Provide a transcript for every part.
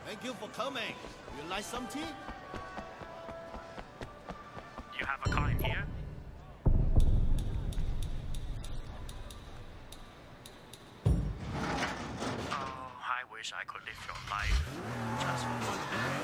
Thank you for coming. You like some tea? You have a car in here? Oh, I wish I could live your life just for one day.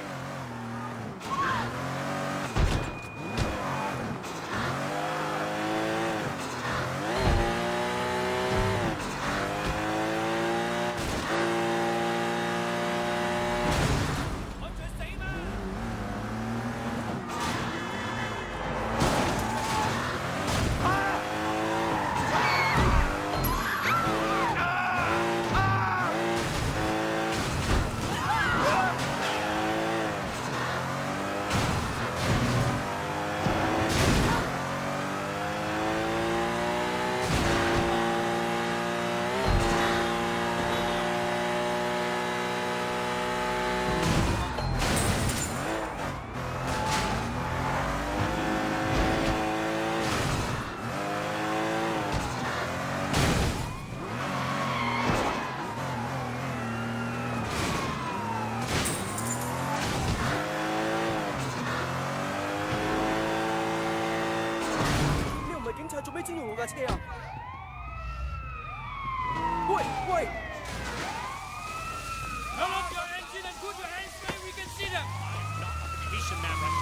Turn off your engine and put your hands where we can see them. I'm not a patient man right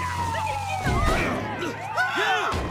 now. You!